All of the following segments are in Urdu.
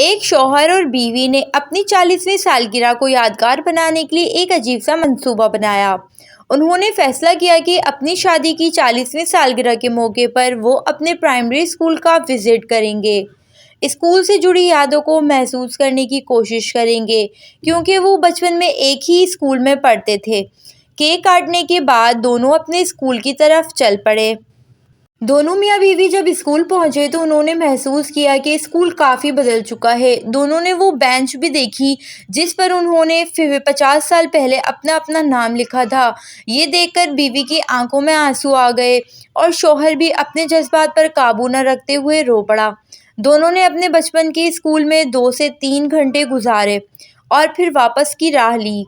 ایک شوہر اور بیوی نے اپنی 40ویں سالگرہ کو یادگار بنانے کے لیے ایک عجیب سا منصوبہ بنایا۔ انہوں نے فیصلہ کیا کہ اپنی شادی کی 40ویں سالگرہ کے موقع پر وہ اپنے پرائمری اسکول کا وزٹ کریں گے۔ اسکول سے جڑی یادوں کو محسوس کرنے کی کوشش کریں گے کیونکہ وہ بچپن میں ایک ہی اسکول میں پڑھتے تھے۔ کیک کاٹنے کے بعد دونوں اپنے اسکول کی طرف چل پڑے۔ دونوں میاں بیوی جب اسکول پہنچے تو انہوں نے محسوس کیا کہ اسکول کافی بدل چکا ہے۔ دونوں نے وہ بینچ بھی دیکھی جس پر انہوں نے 50 سال پہلے اپنا اپنا نام لکھا تھا۔ یہ دیکھ کر بیوی کی آنکھوں میں آنسو آ گئے اور شوہر بھی اپنے جذبات پر قابو نہ رکھتے ہوئے رو پڑا۔ دونوں نے اپنے بچپن کے اسکول میں 2 سے 3 گھنٹے گزارے اور پھر واپس کی راہ لی۔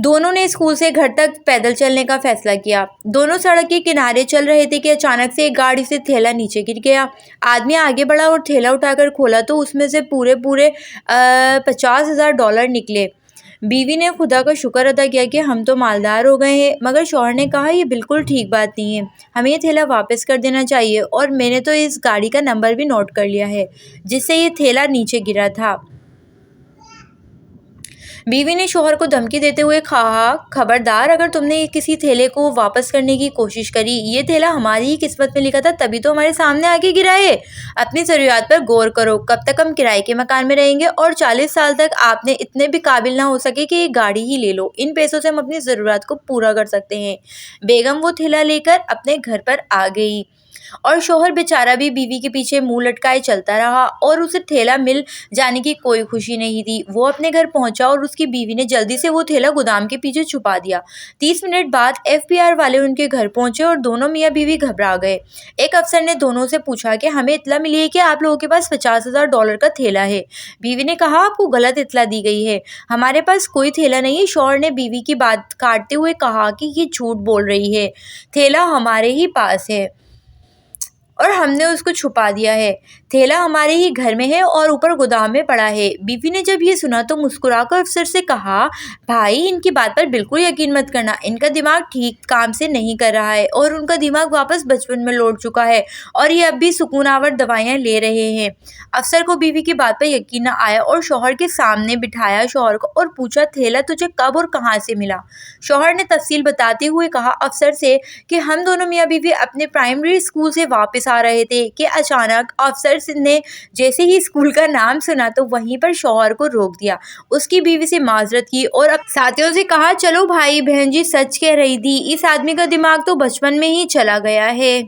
دونوں نے اسکول سے گھر تک پیدل چلنے کا فیصلہ کیا۔ دونوں سڑک کے کنارے چل رہے تھے کہ اچانک سے ایک گاڑی سے تھیلا نیچے گر گیا۔ آدمی آگے بڑھا اور تھیلا اٹھا کر کھولا تو اس میں سے پورے $50,000 نکلے۔ بیوی نے خدا کا شکر ادا کیا کہ ہم تو مالدار ہو گئے ہیں، مگر شوہر نے کہا یہ بالکل ٹھیک بات نہیں ہے، ہمیں یہ تھیلا واپس کر دینا چاہیے، اور میں نے تو اس گاڑی کا نمبر بھی نوٹ کر لیا ہے جس سے یہ تھیلا نیچے گرا تھا۔ بیوی نے شوہر کو دھمکی دیتے ہوئے کہا، خبردار، اگر تم نے کسی تھیلے کو واپس کرنے کی کوشش کری، یہ تھیلا ہماری ہی قسمت میں لکھا تھا تبھی تو ہمارے سامنے آ کے گرا ہے۔ اپنی ضروریات پر غور کرو، کب تک ہم کرائے کے مکان میں رہیں گے اور 40 سال تک آپ نے اتنے بھی قابل نہ ہو سکے کہ یہ گاڑی ہی لے لو، ان پیسوں سے ہم اپنی ضروریات کو پورا کر سکتے ہیں۔ بیگم وہ تھیلا لے کر اپنے گھر پر آ گئی اور شوہر بیچارہ بھی بیوی کے پیچھے منہ لٹکائے چلتا رہا اور اسے تھیلا مل جانے کی کوئی خوشی نہیں تھی۔ وہ اپنے گھر پہنچا اور اس کی بیوی نے جلدی سے وہ تھیلا گودام کے پیچھے چھپا دیا۔ 30 منٹ بعد FBI والے ان کے گھر پہنچے اور دونوں میاں بیوی گھبرا گئے۔ ایک افسر نے دونوں سے پوچھا کہ ہمیں اطلاع ملی ہے کہ آپ لوگوں کے پاس $50,000 کا تھیلا ہے۔ بیوی نے کہا، آپ کو غلط اطلاع دی گئی ہے، ہمارے پاس کوئی تھیلا نہیں ہے۔ شوہر نے بیوی کی بات کاٹتے ہوئے کہا کہ یہ جھوٹ بول رہی ہے، تھیلا ہمارے ہی پاس ہے اور ہم نے اس کو چھپا دیا ہے۔ تھیلا ہمارے ہی گھر میں ہے اور اوپر گودام میں پڑا ہے۔ بیوی نے جب یہ سنا تو مسکرا کر افسر سے کہا، بھائی، ان کی بات پر بالکل یقین مت کرنا، ان کا دماغ ٹھیک کام سے نہیں کر رہا ہے اور ان کا دماغ واپس بچپن میں لوٹ چکا ہے اور یہ اب بھی سکون آور دوائیاں لے رہے ہیں۔ افسر کو بیوی کی بات پر یقین نہ آیا اور شوہر کے سامنے بٹھایا شوہر کو اور پوچھا، تھیلا تجھے کب اور کہاں سے ملا؟ شوہر نے تفصیل بتاتے ہوئے کہا افسر سے کہ ہم دونوں میاں بیوی اپنے پرائمری اسکول سے واپس آ رہے تھے کہ اچانک افسر نے جیسے ہی اسکول کا نام سنا تو وہیں پر شوہر کو روک دیا، اس کی بیوی سے معذرت کی اور ساتھیوں سے کہا، چلو بھائی بہن جی سچ کہہ رہی تھی، اس آدمی کا دماغ تو بچپن میں ہی چلا گیا ہے۔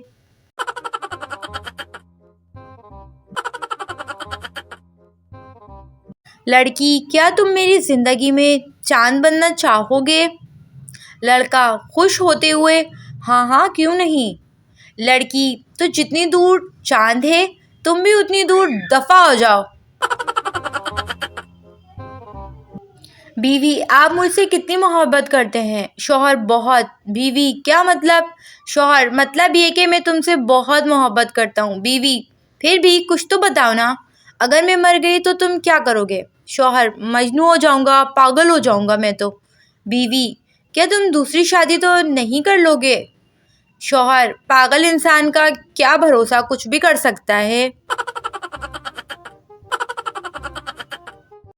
لڑکی، کیا تم میری زندگی میں چاند بننا چاہو گے؟ لڑکا خوش ہوتے ہوئے، ہاں ہاں کیوں نہیں۔ لڑکی، تو جتنی دور چاند ہے تم بھی اتنی دور دفع ہو جاؤ۔ بیوی، آپ مجھ سے کتنی محبت کرتے ہیں؟ شوہر، بہت۔ بیوی، کیا مطلب؟ شوہر، مطلب یہ کہ میں تم سے بہت محبت کرتا ہوں۔ بیوی، پھر بھی کچھ تو بتاؤ نا، اگر میں مر گئی تو تم کیا کرو گے؟ شوہر، مجنون ہو جاؤں گا، پاگل ہو جاؤں گا میں تو۔ بیوی، کیا تم دوسری شادی تو نہیں کر لو گے؟ شوہر، پاگل انسان کا کیا بھروسہ، کچھ بھی کر سکتا ہے۔